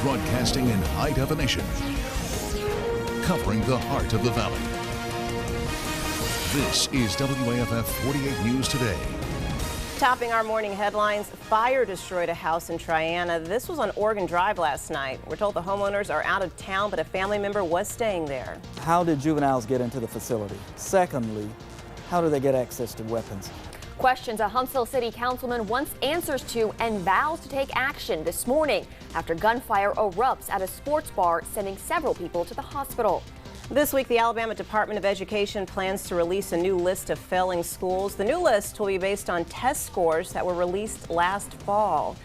broadcasting in high definition, covering the heart of the valley. This is WAFF 48 News Today. Topping our morning headlines, fire destroyed a house in Triana. This was on Oregon Drive last night. We're told the homeowners are out of town, but a family member was staying there. How did juveniles get into the facility? Secondly, how do they get access to weapons? Questions a Huntsville City Councilman wants answers to and vows to take action this morning after gunfire erupts at a sports bar, sending several people to the hospital. This week, the Alabama Department of Education plans to release a new list of failing schools. The new list will be based on test scores that were released last fall.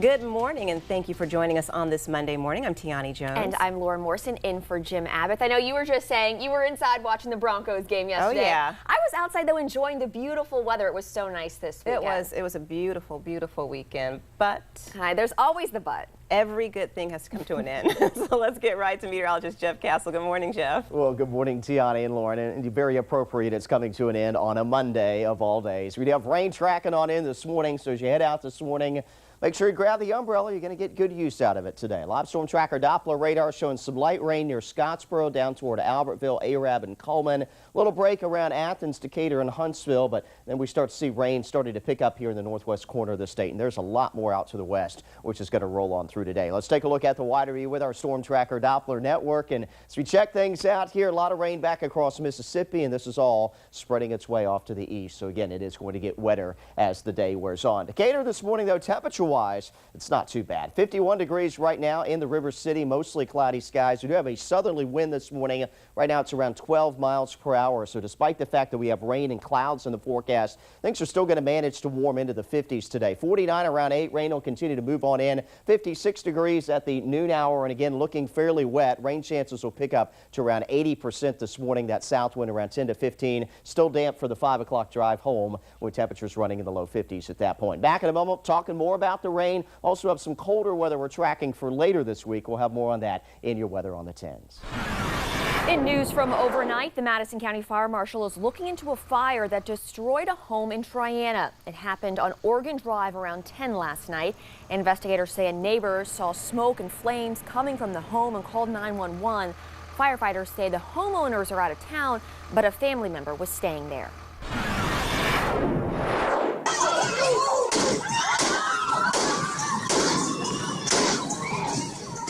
Good morning, and thank you for joining us on this Monday morning. I'm Tiani Jones. And I'm Laura Morrison, in for Jim Abbott. I know you were just saying you were inside watching the Broncos game yesterday. Oh, yeah. I was outside, though, enjoying the beautiful weather. It was so nice this weekend. It was a beautiful, beautiful weekend, but... Hi, there's always the but. Every good thing has to come to an end. So let's get right to meteorologist Jeff Castle. Good morning, Jeff. Well, good morning, Tiani and Lauren. And very appropriate, it's coming to an end on a Monday of all days. We do have rain tracking on in this morning, so as you head out this morning, make sure you grab the umbrella. You're going to get good use out of it today. Live storm tracker Doppler radar showing some light rain near Scottsboro down toward Albertville, Arab, and Coleman. Little break around Athens, Decatur, and Huntsville, but then we start to see rain starting to pick up here in the northwest corner of the state. And there's a lot more out to the west, which is going to roll on through today. Let's take a look at the wider view with our storm tracker Doppler network. And as we check things out here, a lot of rain back across Mississippi, and this is all spreading its way off to the east. So again, it is going to get wetter as the day wears on. Decatur this morning, though, temperature-wise, it's not too bad. 51 degrees right now in the River City, mostly cloudy skies. We do have a southerly wind this morning. Right now it's around 12 miles per hour. So despite the fact that we have rain and clouds in the forecast, things are still going to manage to warm into the 50s today. 49 around 8. Rain will continue to move on in. 56 degrees at the noon hour, and again looking fairly wet. Rain chances will pick up to around 80% this morning. That south wind around 10 to 15. Still damp for the 5 o'clock drive home with temperatures running in the low 50s at that point. Back in a moment talking more about the rain. Also have some colder weather we're tracking for later this week. We'll have more on that in your weather on the 10s. In news from overnight, the Madison County Fire Marshal is looking into a fire that destroyed a home in Triana. It happened on Oregon Drive around 10 last night. Investigators say a neighbor saw smoke and flames coming from the home and called 911. Firefighters say the homeowners are out of town, but a family member was staying there.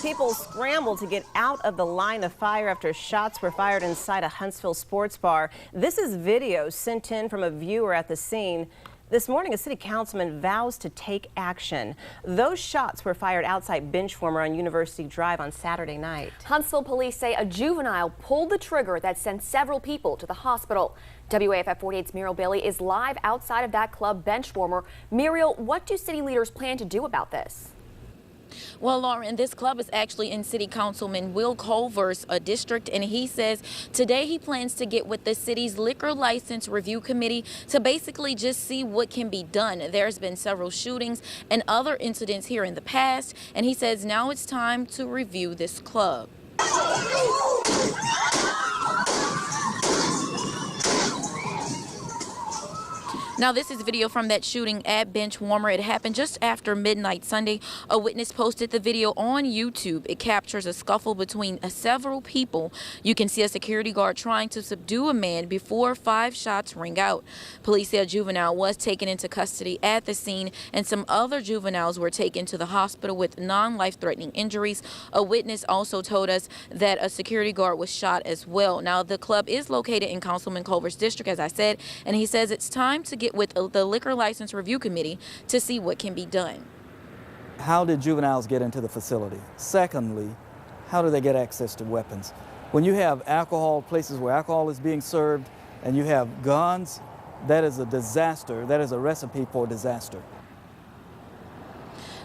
People scrambled to get out of the line of fire after shots were fired inside a Huntsville sports bar. This is video sent in from a viewer at the scene. This morning, a city councilman vows to take action. Those shots were fired outside Benchwarmer on University Drive on Saturday night. Huntsville police say a juvenile pulled the trigger that sent several people to the hospital. WAFF 48's Muriel Bailey is live outside of that club, Benchwarmer. Muriel, what do city leaders plan to do about this? Well, Lauren, this club is actually in City Councilman Will Culver's district, and he says today he plans to get with the city's liquor license review committee to basically just see what can be done. There's been several shootings and other incidents here in the past, and he says now it's time to review this club. Now, this is video from that shooting at Benchwarmer. It happened just after midnight Sunday. A witness posted the video on YouTube. It captures a scuffle between several people. You can see a security guard trying to subdue a man before 5 shots ring out. Police say a juvenile was taken into custody at the scene, and some other juveniles were taken to the hospital with non-life-threatening injuries. A witness also told us that a security guard was shot as well. Now, the club is located in Councilman Culver's district, as I said, and he says it's time to get with the liquor license review committee to see what can be done. How did juveniles get into the facility? Secondly, how do they get access to weapons? When you have alcohol, places where alcohol is being served, and you have guns, that is a disaster. That is a recipe for disaster.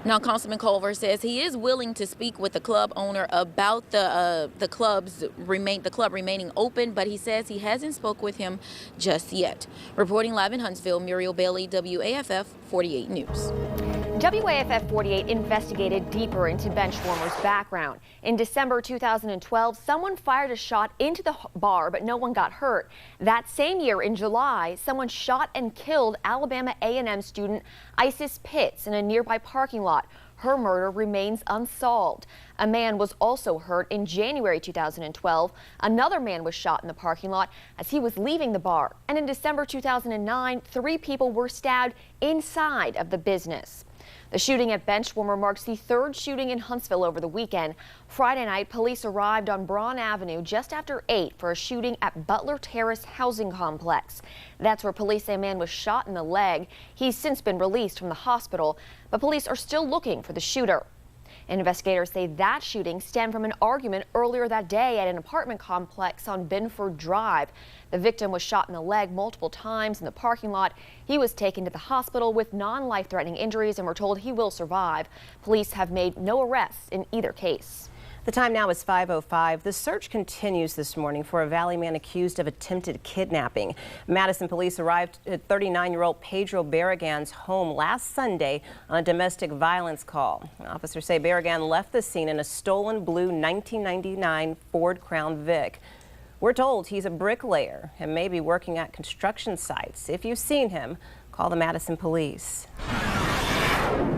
Now, Councilman Culver says he is willing to speak with the club owner about the club remaining open, but he says he hasn't spoke with him just yet. Reporting live in Huntsville, Muriel Bailey, WAFF 48 News. WAFF 48 investigated deeper into Benchwarmer's background. In December 2012, someone fired a shot into the bar, but no one got hurt. That same year, in July, someone shot and killed Alabama A&M student Isis Pitts in a nearby parking lot. Her murder remains unsolved. A man was also hurt in January 2012. Another man was shot in the parking lot as he was leaving the bar. And in December 2009, 3 people were stabbed inside of the business. The shooting at Benchwarmer marks the 3rd shooting in Huntsville over the weekend. Friday night, police arrived on Braun Avenue just after 8 for a shooting at Butler Terrace Housing Complex. That's where police say a man was shot in the leg. He's since been released from the hospital, but police are still looking for the shooter. Investigators say that shooting stemmed from an argument earlier that day at an apartment complex on Binford Drive. The victim was shot in the leg multiple times in the parking lot. He was taken to the hospital with non-life-threatening injuries, and we're told he will survive. Police have made no arrests in either case. The time now is 5:05. The search continues this morning for a Valley man accused of attempted kidnapping. Madison police arrived at 39-year-old Pedro Barragan's home last Sunday on a domestic violence call. Officers say Barragan left the scene in a stolen blue 1999 Ford Crown Vic. We're told he's a bricklayer and may be working at construction sites. If you've seen him, call the Madison police.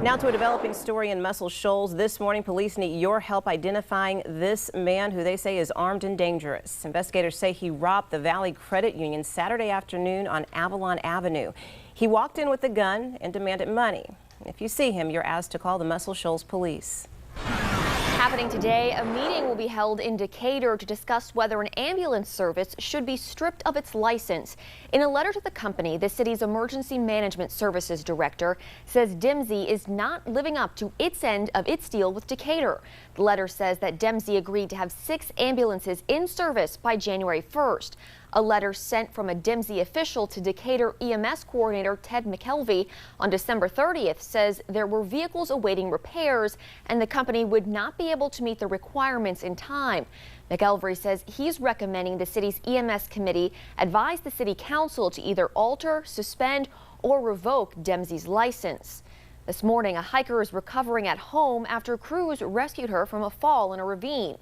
Now to a developing story in Muscle Shoals. This morning, police need your help identifying this man who they say is armed and dangerous. Investigators say he robbed the Valley Credit Union Saturday afternoon on Avalon Avenue. He walked in with a gun and demanded money. If you see him, you're asked to call the Muscle Shoals police. Happening today, a meeting will be held in Decatur to discuss whether an ambulance service should be stripped of its license. In a letter to the company, the city's emergency management services director says Dempsey is not living up to its end of its deal with Decatur. The letter says that Dempsey agreed to have 6 ambulances in service by January 1st. A letter sent from a Dempsey official to Decatur EMS coordinator Ted McKelvey on December 30th says there were vehicles awaiting repairs and the company would not be able to meet the requirements in time. McElvery says he's recommending the city's EMS committee advise the city council to either alter, suspend, or revoke Dempsey's license. This morning, a hiker is recovering at home after crews rescued her from a fall in a ravine.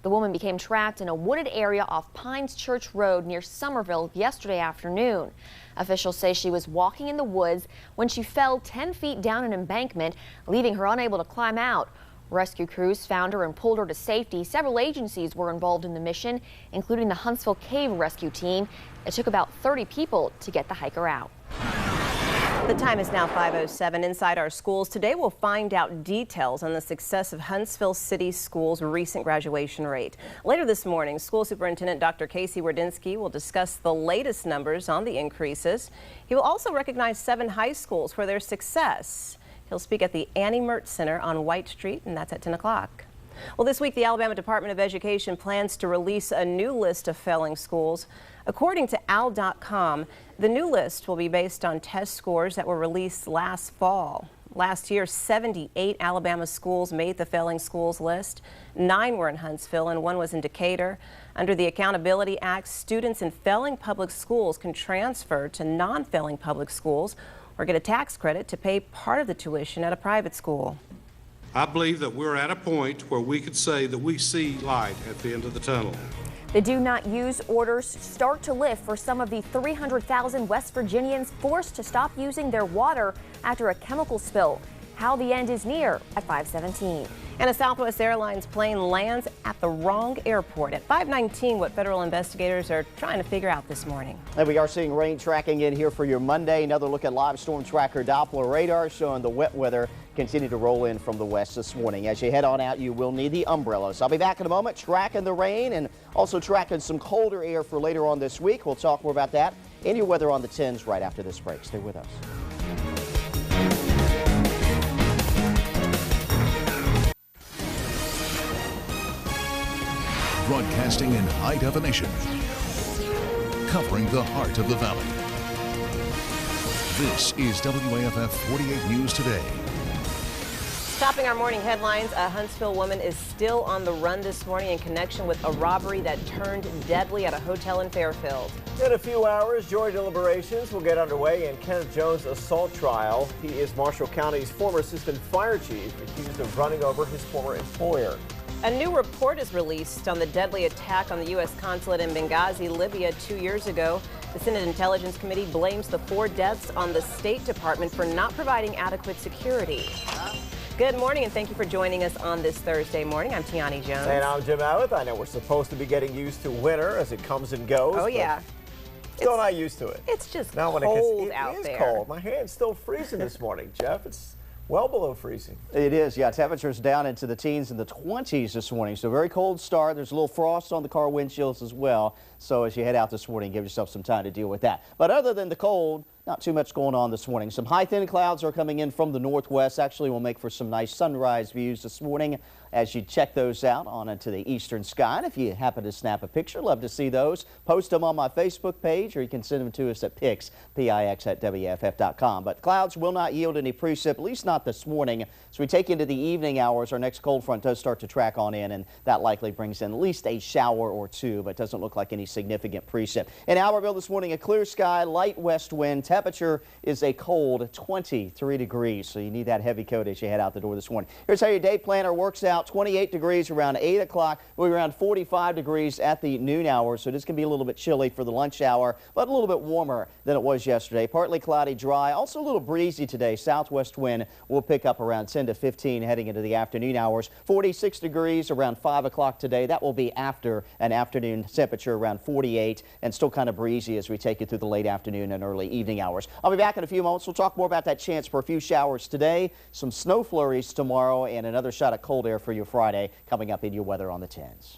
The woman became trapped in a wooded area off Pines Church Road near Somerville yesterday afternoon. Officials say she was walking in the woods when she fell 10 feet down an embankment, leaving her unable to climb out. Rescue crews found her and pulled her to safety. Several agencies were involved in the mission, including the Huntsville Cave Rescue Team. It took about 30 people to get the hiker out. The time is now 5:07. Inside our schools today, we'll find out details on the success of Huntsville City Schools' recent graduation rate. Later this morning, School Superintendent Dr. Casey Wardynski will discuss the latest numbers on the increases. He will also recognize 7 high schools for their success. He'll speak at the Annie Mertz Center on White Street, and that's at 10 o'clock. Well, this week, the Alabama Department of Education plans to release a new list of failing schools. According to AL.com, the new list will be based on test scores that were released last fall. Last year, 78 Alabama schools made the failing schools list. 9 were in Huntsville and 1 was in Decatur. Under the Accountability Act, students in failing public schools can transfer to non-failing public schools or get a tax credit to pay part of the tuition at a private school. I believe that we're at a point where we could say that we see light at the end of the tunnel. The do not use orders start to lift for some of the 300,000 West Virginians forced to stop using their water after a chemical spill. How the end is near at 5:17. And a Southwest Airlines plane lands at the wrong airport at 5:19, what federal investigators are trying to figure out this morning. And we are seeing rain tracking in here for your Monday. Another look at live storm tracker Doppler radar showing the wet weather continue to roll in from the west this morning. As you head on out, you will need the umbrellas. I'll be back in a moment tracking the rain and also tracking some colder air for later on this week. We'll talk more about that and your weather on the 10s right after this break. Stay with us. Broadcasting in high definition, covering the heart of the valley. This is WAFF 48 News Today. Topping our morning headlines, a Huntsville woman is still on the run this morning in connection with a robbery that turned deadly at a hotel in Fairfield. In a few hours, jury deliberations will get underway in Kenneth Jones' assault trial. He is Marshall County's former assistant fire chief, accused of running over his former employer. A new report is released on the deadly attack on the U.S. consulate in Benghazi, Libya 2 years ago. The Senate Intelligence Committee blames the 4 deaths on the State Department for not providing adequate security. Good morning, and thank you for joining us on this Thursday morning. I'm Tiani Jones. And I'm Jim Abbott. I know we're supposed to be getting used to winter as it comes and goes. Oh, yeah. Still not used to it. It's just now when cold it out is there. Cold. My hand's still freezing this morning, Jeff. It's well below freezing. It is, yeah. Temperatures down into the teens and the 20s this morning. So very cold start. There's a little frost on the car windshields as well. So as you head out this morning, give yourself some time to deal with that. But other than the cold, not too much going on this morning. Some high thin clouds are coming in from the northwest. Actually, will make for some nice sunrise views this morning as you check those out on into the eastern sky. And if you happen to snap a picture, love to see those. Post them on my Facebook page, or you can send them to us at pix, P-I-X at WFF.com. But clouds will not yield any precip, at least not this morning. As we take into the evening hours, our next cold front does start to track on in, and that likely brings in at least a shower or two, but doesn't look like any significant precip. In Albertville this morning, a clear sky, light west wind. Temperature is a cold 23 degrees, so you need that heavy coat as you head out the door this morning. Here's how your day planner works out. 28 degrees around 8 o'clock. We'll be around 45 degrees at the noon hour, so this can be a little bit chilly for the lunch hour, but a little bit warmer than it was yesterday. Partly cloudy, dry, also a little breezy today. Southwest wind will pick up around 10 to 15 heading into the afternoon hours. 46 degrees around 5 o'clock today. That will be after an afternoon temperature around 48, and still kind of breezy as we take you through the late afternoon and early evening hours. I'll be back in a few moments. We'll talk more about that chance for a few showers today, some snow flurries tomorrow, and another shot of cold air for your Friday coming up in your weather on the 10s.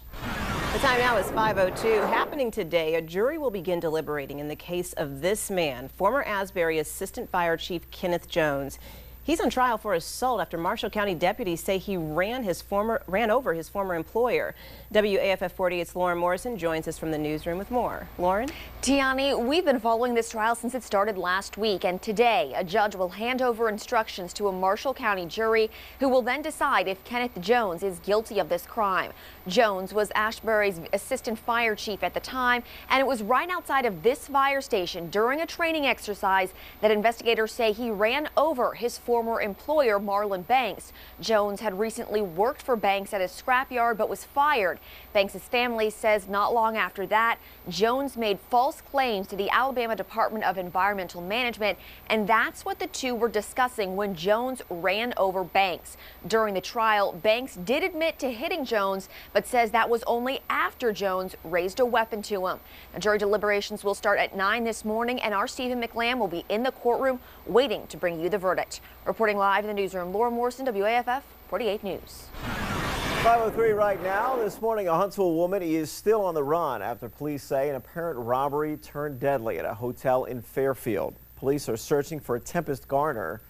The time now is 5:02. Happening today, a jury will begin deliberating in the case of this man, former Asbury Assistant Fire Chief Kenneth Jones. He's on trial for assault after Marshall County deputies say he ran over his former employer. WAFF 48's Lauren Morrison joins us from the newsroom with more. Lauren? Tiani, we've been following this trial since it started last week, and today a judge will hand over instructions to a Marshall County jury who will then decide if Kenneth Jones is guilty of this crime. Jones was Asbury's assistant fire chief at the time, and it was right outside of this fire station during a training exercise that investigators say he ran over his former employer, Marlon Banks. Jones had recently worked for Banks at a scrapyard but was fired. Banks' family says not long after that, Jones made false claims to the Alabama Department of Environmental Management, and that's what the two were discussing when Jones ran over Banks. During the trial, Banks did admit to hitting Jones, but says that was only after Jones raised a weapon to him. Now, jury deliberations will start at 9 this morning, and our Stephen McLam will be in the courtroom waiting to bring you the verdict. Reporting live in the newsroom, Laura Morrison, WAFF 48 News. 5:03 right now. This morning, a Huntsville woman is still on the run after police say an apparent robbery turned deadly at a hotel in Fairfield. Police are searching for Tempest Garner.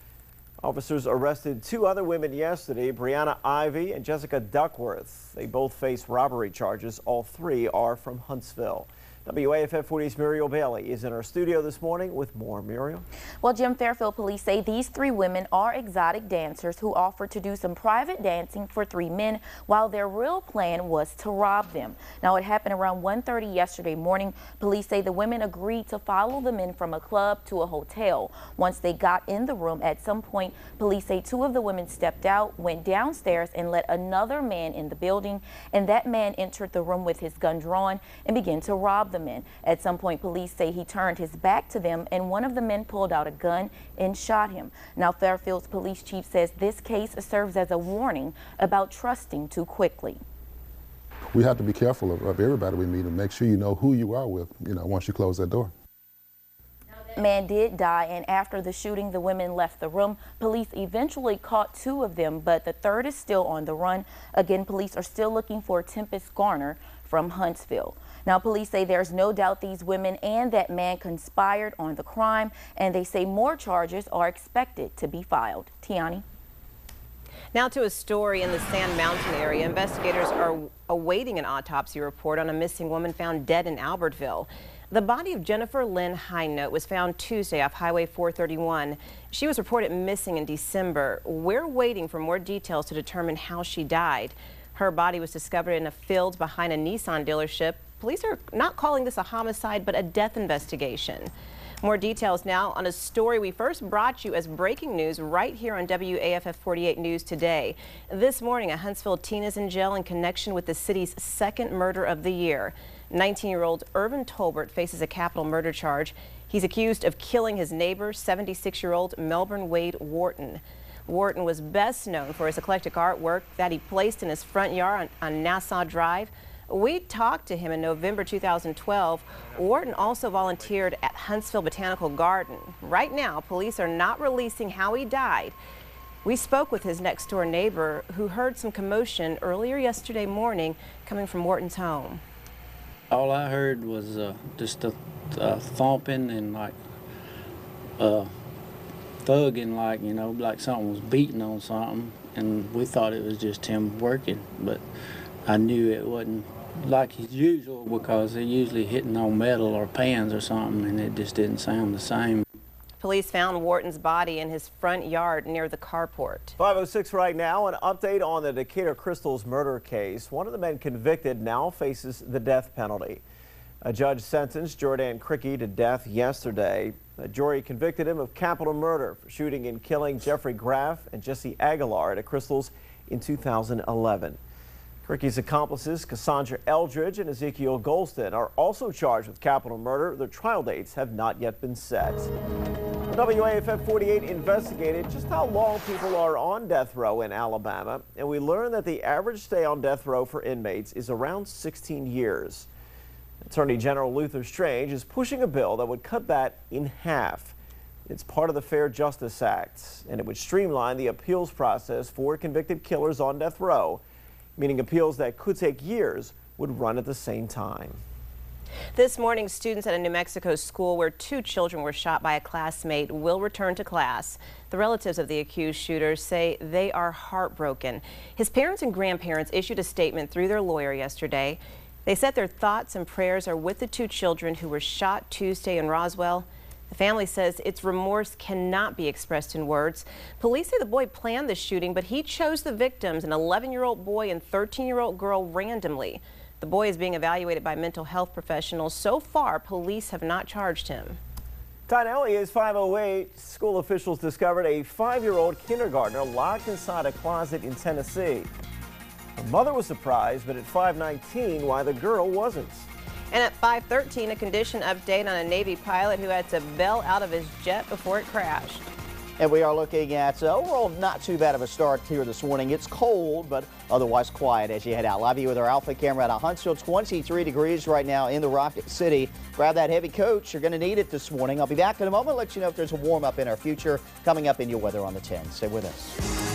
Officers arrested two other women yesterday, Brianna Ivy and Jessica Duckworth. They both face robbery charges. All three are from Huntsville. WAFF 40's Muriel Bailey is in our studio this morning with more. Muriel? Well, Jim, Fairfield police say these three women are exotic dancers who offered to do some private dancing for three men while their real plan was to rob them. Now, it happened around 1:30 yesterday morning. Police say the women agreed to follow the men from a club to a hotel. Once they got in the room, at some point, police say two of the women stepped out, went downstairs, and let another man in the building, and that man entered the room with his gun drawn and began to rob the men. At some point, police say he turned his back to them, and one of the men pulled out a gun and shot him. Now, Fairfield's police chief says this case serves as a warning about trusting too quickly. We have to be careful of everybody we meet and make sure you know who you are with, once you close that door. The man did die, and after the shooting, the women left the room. Police eventually caught two of them, but the third is still on the run. Again, police are still looking for Tempest Garner from Huntsville. Now, police say there's no doubt these women and that man conspired on the crime, and they say more charges are expected to be filed. Tiani? Now to a story in the Sand Mountain area. Investigators are awaiting an autopsy report on a missing woman found dead in Albertville. The body of Jennifer Lynn Hinote was found Tuesday off Highway 431. She was reported missing in December. We're waiting for more details to determine how she died. Her body was discovered in a field behind a Nissan dealership. Police are not calling this a homicide, but a death investigation. More details now on a story we first brought you as breaking news right here on WAFF 48 News today. This morning, a Huntsville teen is in jail in connection with the city's second murder of the year. 19-year-old Irvin Tolbert faces a capital murder charge. He's accused of killing his neighbor, 76-year-old Melbourne Wade Wharton. Wharton was best known for his eclectic artwork that he placed in his front yard on Nassau Drive. We talked to him in November 2012. Wharton also volunteered at Huntsville Botanical Garden. Right now, police are not releasing how he died. We spoke with his next door neighbor who heard some commotion earlier yesterday morning coming from Wharton's home. All I heard was just a thumping and like thugging, like, you know, like something was beating on something, and we thought it was just him working, but I knew it wasn't like his usual because they're usually hitting on metal or pans or something, and it just didn't sound the same. Police found Wharton's body in his front yard near the carport. 5:06 right now, an update on the Decatur Crystals murder case. One of the men convicted now faces the death penalty. A judge sentenced Jordan Cricky to death yesterday. The jury convicted him of capital murder for shooting and killing Jeffrey Graff and Jesse Aguilar at Crystals in 2011. Cricky's accomplices, Cassandra Eldridge and Ezekiel Golston, are also charged with capital murder. Their trial dates have not yet been set. WAFF 48 investigated just how long people are on death row in Alabama, and we learned that the average stay on death row for inmates is around 16 years. Attorney General Luther Strange is pushing a bill that would cut that in half. It's part of the Fair Justice Act, and it would streamline the appeals process for convicted killers on death row, meaning appeals that could take years would run at the same time. This morning, students at a New Mexico school where 2 children were shot by a classmate will return to class. The relatives of the accused shooters say they are heartbroken. His parents and grandparents issued a statement through their lawyer yesterday. They said their thoughts and prayers are with the 2 children who were shot Tuesday in Roswell. The family says its remorse cannot be expressed in words. Police say the boy planned the shooting, but he chose the victims, an 11-year-old boy and 13-year-old girl, randomly. The boy is being evaluated by mental health professionals. So far, police have not charged him. Time now is 5:08. School officials discovered a 5-year-old kindergartner locked inside a closet in Tennessee. Her mother was surprised, but at 5:19, why the girl wasn't. And at 5:13, a condition update on a Navy pilot who had to bail out of his jet before it crashed. And we are looking at overall not too bad of a start here this morning. It's cold, but otherwise quiet as you head out. Live view with our Alpha camera at Huntsville, 23 degrees right now in the Rocket City. Grab that heavy coat. You're going to need it this morning. I'll be back in a moment. Let you know if there's a warm up in our future coming up in your weather on the 10. Stay with us.